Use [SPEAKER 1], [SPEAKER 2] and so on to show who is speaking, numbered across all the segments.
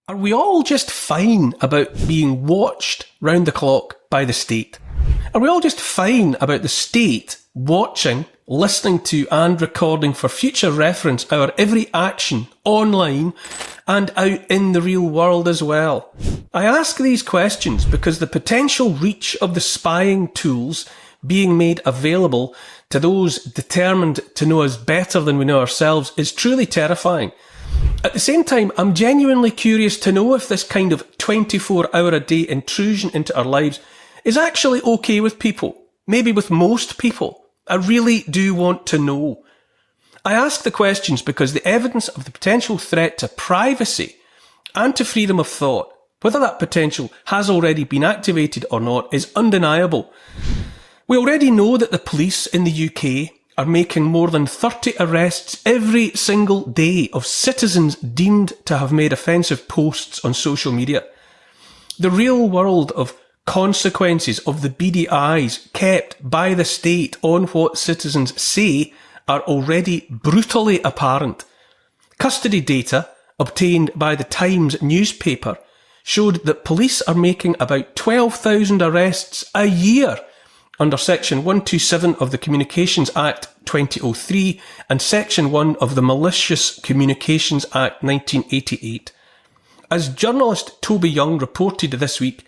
[SPEAKER 1] Are we all just fine about being watched round the clock by the state? Are we all just fine about the state watching, listening to and recording for future reference our every action online and out in the real world as well? I ask these questions because the potential reach of the spying tools being made available to those determined to know us better than we know ourselves is truly terrifying. At the same time, I'm genuinely curious to know if this kind of 24-hour-a-day intrusion into our lives is actually okay with people, maybe with most people. I really do want to know. I ask the questions because the evidence of the potential threat to privacy and to freedom of thought, whether that potential has already been activated or not, is undeniable. We already know that the police in the UK are making more than 30 arrests every single day of citizens deemed to have made offensive posts on social media. The real world of consequences of the beady eyes kept by the state on what citizens say are already brutally apparent. Custody data obtained by the Times newspaper showed that police are making about 12,000 arrests a year under Section 127 of the Communications Act 2003 and Section 1 of the Malicious Communications Act 1988. As journalist Toby Young reported this week,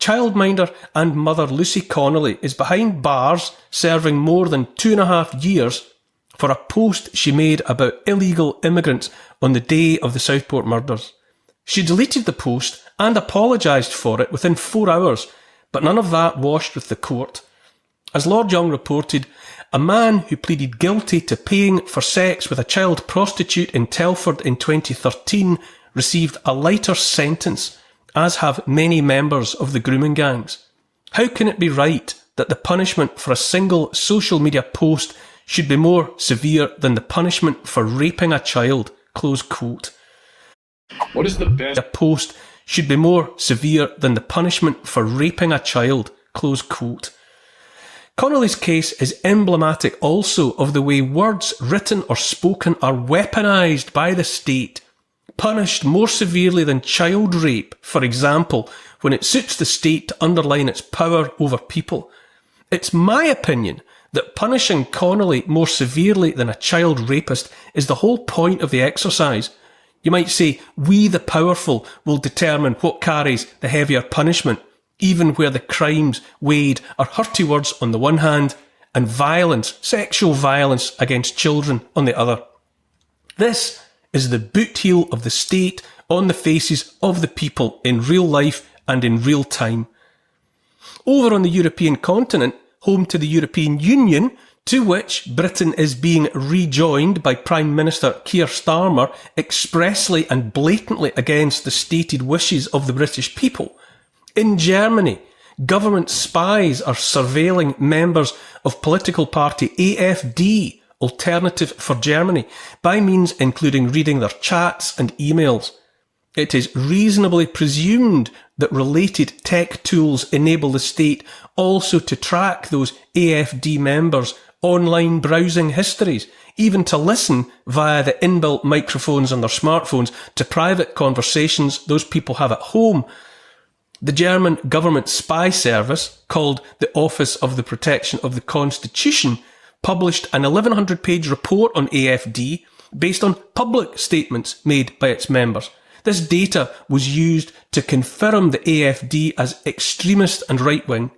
[SPEAKER 1] childminder and mother Lucy Connolly is behind bars serving more than 2.5 years for a post she made about illegal immigrants on the day of the Southport murders. She deleted the post and apologised for it within 4 hours, but none of that washed with the court. As Lord Young reported, a man who pleaded guilty to paying for sex with a child prostitute in Telford in 2013 received a lighter sentence, as have many members of the grooming gangs. How can it be right that the punishment for a single social media post should be more severe than the punishment for raping a child? Close quote.
[SPEAKER 2] What is the best?
[SPEAKER 1] A post should be more severe than the punishment for raping a child? Close quote. Connolly's case is emblematic also of the way words written or spoken are weaponised by the state, punished more severely than child rape, for example, when it suits the state to underline its power over people. It's my opinion that punishing Connolly more severely than a child rapist is the whole point of the exercise. You might say, we the powerful will determine what carries the heavier punishment, even where the crimes weighed are hurty words on the one hand and violence, sexual violence against children on the other. This is the boot heel of the state on the faces of the people in real life and in real time. Over on the European continent, home to the European Union, to which Britain is being rejoined by Prime Minister Keir Starmer expressly and blatantly against the stated wishes of the British people. In Germany, government spies are surveilling members of political party AfD, Alternative for Germany, by means including reading their chats and emails. It is reasonably presumed that related tech tools enable the state also to track those AfD members' online browsing histories, even to listen via the inbuilt microphones on their smartphones to private conversations those people have at home. The German government spy service, called the Office of the Protection of the Constitution, published an 1,100-page report on AfD based on public statements made by its members. This data was used to confirm the AfD as extremist and right-wing.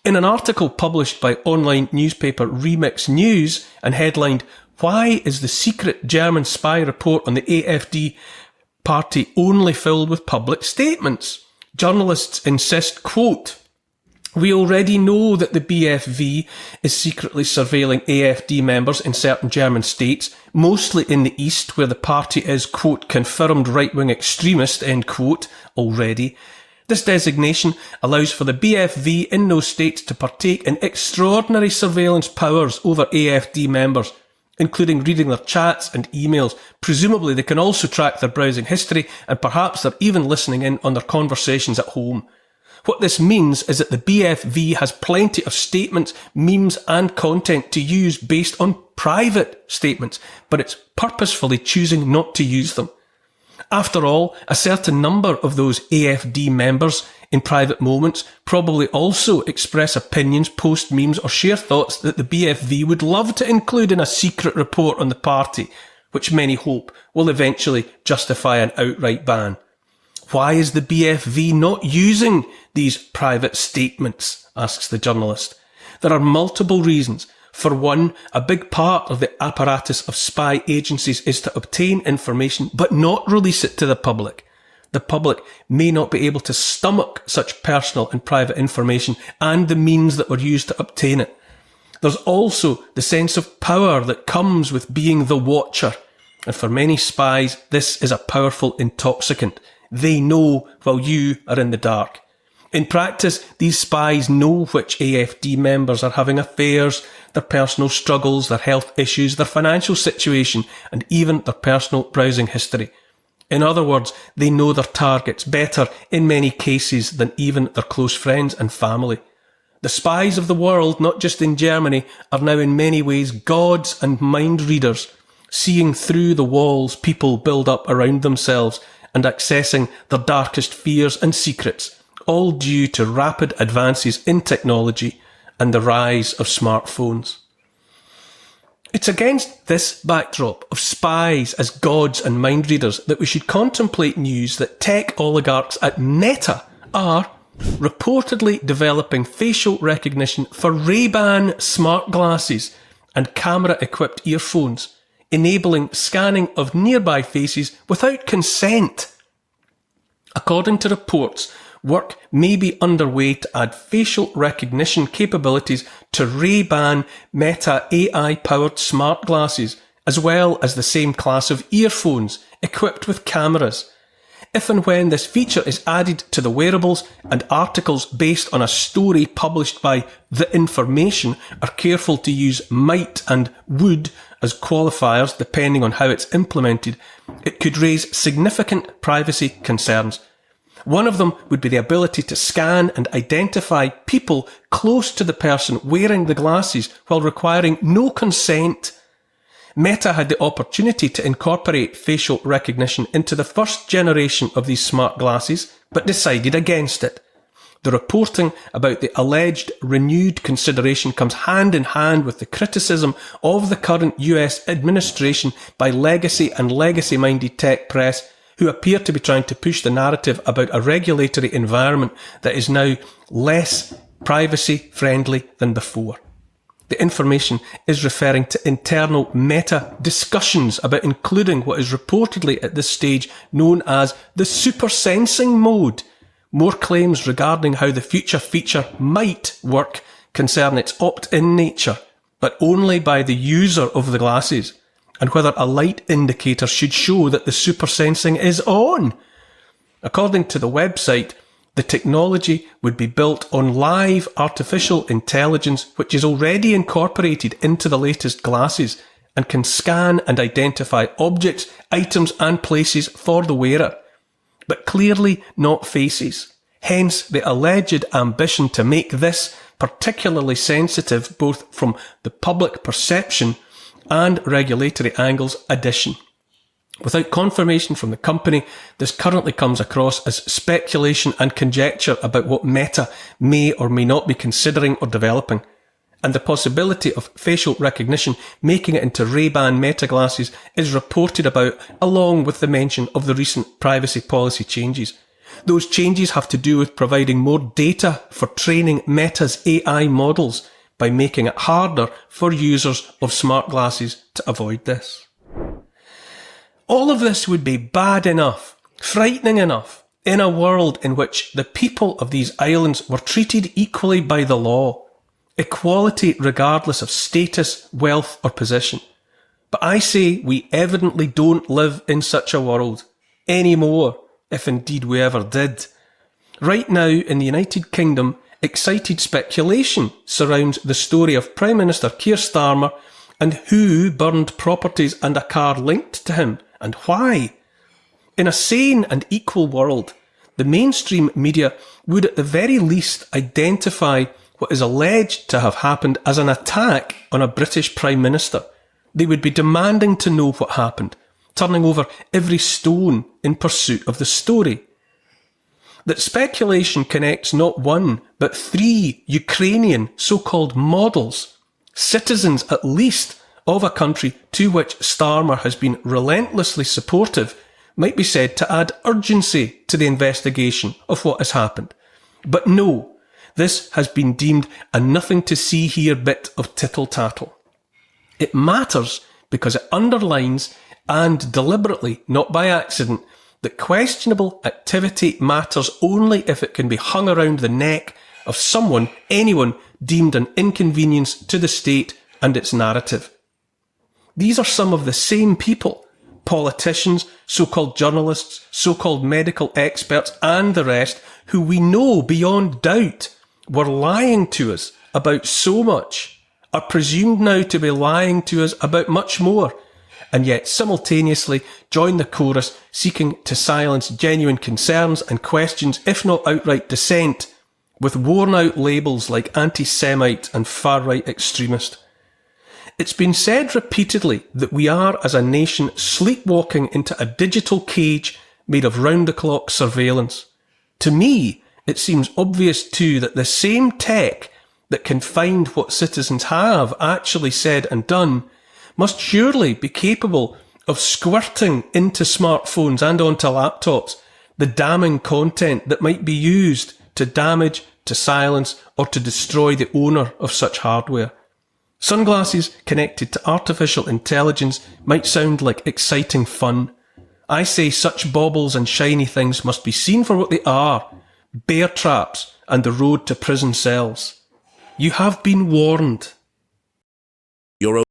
[SPEAKER 1] In an article published by online newspaper Remix News and headlined, "Why is the secret German spy report on the AfD party only filled with public statements?" journalists insist, quote, "We already know that the BFV is secretly surveilling AfD members in certain German states, mostly in the east where the party is, quote, confirmed right-wing extremist, end quote, already. This designation allows for the BFV in those states to partake in extraordinary surveillance powers over AfD members, including reading their chats and emails. Presumably they can also track their browsing history and perhaps they're even listening in on their conversations at home. What this means is that the BFV has plenty of statements, memes and content to use based on private statements, but it's purposefully choosing not to use them. After all, a certain number of those AFD members in private moments probably also express opinions, post memes or share thoughts that the BFV would love to include in a secret report on the party, which many hope will eventually justify an outright ban. Why is the BFV not using these private statements? Asks the journalist. There are multiple reasons. For one, a big part of the apparatus of spy agencies is to obtain information but not release it to the public. The public may not be able to stomach such personal and private information and the means that were used to obtain it. There's also the sense of power that comes with being the watcher. And for many spies, this is a powerful intoxicant. They know while you are in the dark. In practice, these spies know which AFD members are having affairs, their personal struggles, their health issues, their financial situation, and even their personal browsing history. In other words, they know their targets better in many cases than even their close friends and family. The spies of the world, not just in Germany, are now in many ways gods and mind readers, seeing through the walls people build up around themselves and accessing their darkest fears and secrets, all due to rapid advances in technology and the rise of smartphones. It's against this backdrop of spies as gods and mind readers that we should contemplate news that tech oligarchs at Meta are reportedly developing facial recognition for Ray-Ban smart glasses and camera-equipped earphones, enabling scanning of nearby faces without consent. According to reports, work may be underway to add facial recognition capabilities to Ray-Ban Meta AI-powered smart glasses, as well as the same class of earphones equipped with cameras. If and when this feature is added to the wearables, and articles based on a story published by The Information are careful to use might and would as qualifiers depending on how it's implemented, it could raise significant privacy concerns. One of them would be the ability to scan and identify people close to the person wearing the glasses while requiring no consent. Meta had the opportunity to incorporate facial recognition into the first generation of these smart glasses, but decided against it. The reporting about the alleged renewed consideration comes hand in hand with the criticism of the current US administration by legacy and legacy-minded tech press, who appear to be trying to push the narrative about a regulatory environment that is now less privacy-friendly than before. The Information is referring to internal Meta discussions about including what is reportedly at this stage known as the super sensing mode. More claims regarding how the future feature might work concern its opt-in nature, but only by the user of the glasses, and whether a light indicator should show that the super sensing is on. According to the website, the technology would be built on live artificial intelligence, which is already incorporated into the latest glasses and can scan and identify objects, items and places for the wearer, but clearly not faces. Hence the alleged ambition to make this particularly sensitive both from the public perception and regulatory angles addition. Without confirmation from the company, this currently comes across as speculation and conjecture about what Meta may or may not be considering or developing, and the possibility of facial recognition making it into Ray-Ban Meta glasses is reported about along with the mention of the recent privacy policy changes. Those changes have to do with providing more data for training Meta's AI models by making it harder for users of smart glasses to avoid this. All of this would be bad enough, frightening enough, in a world in which the people of these islands were treated equally by the law, equality regardless of status, wealth or position. But I say we evidently don't live in such a world anymore, if indeed we ever did. Right now in the United Kingdom, excited speculation surrounds the story of Prime Minister Keir Starmer and who burned properties and a car linked to him, and why. In a sane and equal world, the mainstream media would at the very least identify what is alleged to have happened as an attack on a British Prime Minister. They would be demanding to know what happened. turning over every stone in pursuit of the story. That speculation connects not one, but 3 Ukrainian so-called models, citizens at least of a country to which Starmer has been relentlessly supportive, might be said to add urgency to the investigation of what has happened. But no, this has been deemed a nothing-to-see-here bit of tittle-tattle. It matters because it underlines, and deliberately, not by accident, that questionable activity matters only if it can be hung around the neck of someone, anyone, deemed an inconvenience to the state and its narrative. These are some of the same people, politicians, so-called journalists, so-called medical experts, and the rest, who we know beyond doubt were lying to us about so much, are presumed now to be lying to us about much more, and yet simultaneously join the chorus seeking to silence genuine concerns and questions, if not outright dissent, with worn-out labels like anti-Semite and far-right extremist. It's been said repeatedly that we are, as a nation, sleepwalking into a digital cage made of round-the-clock surveillance. To me, it seems obvious too that the same tech that can find what citizens have actually said and done must surely be capable of squirting into smartphones and onto laptops the damning content that might be used to damage, to silence, or to destroy the owner of such hardware. Sunglasses connected to artificial intelligence might sound like exciting fun. I say such baubles and shiny things must be seen for what they are, bear traps and the road to prison cells. You have been warned.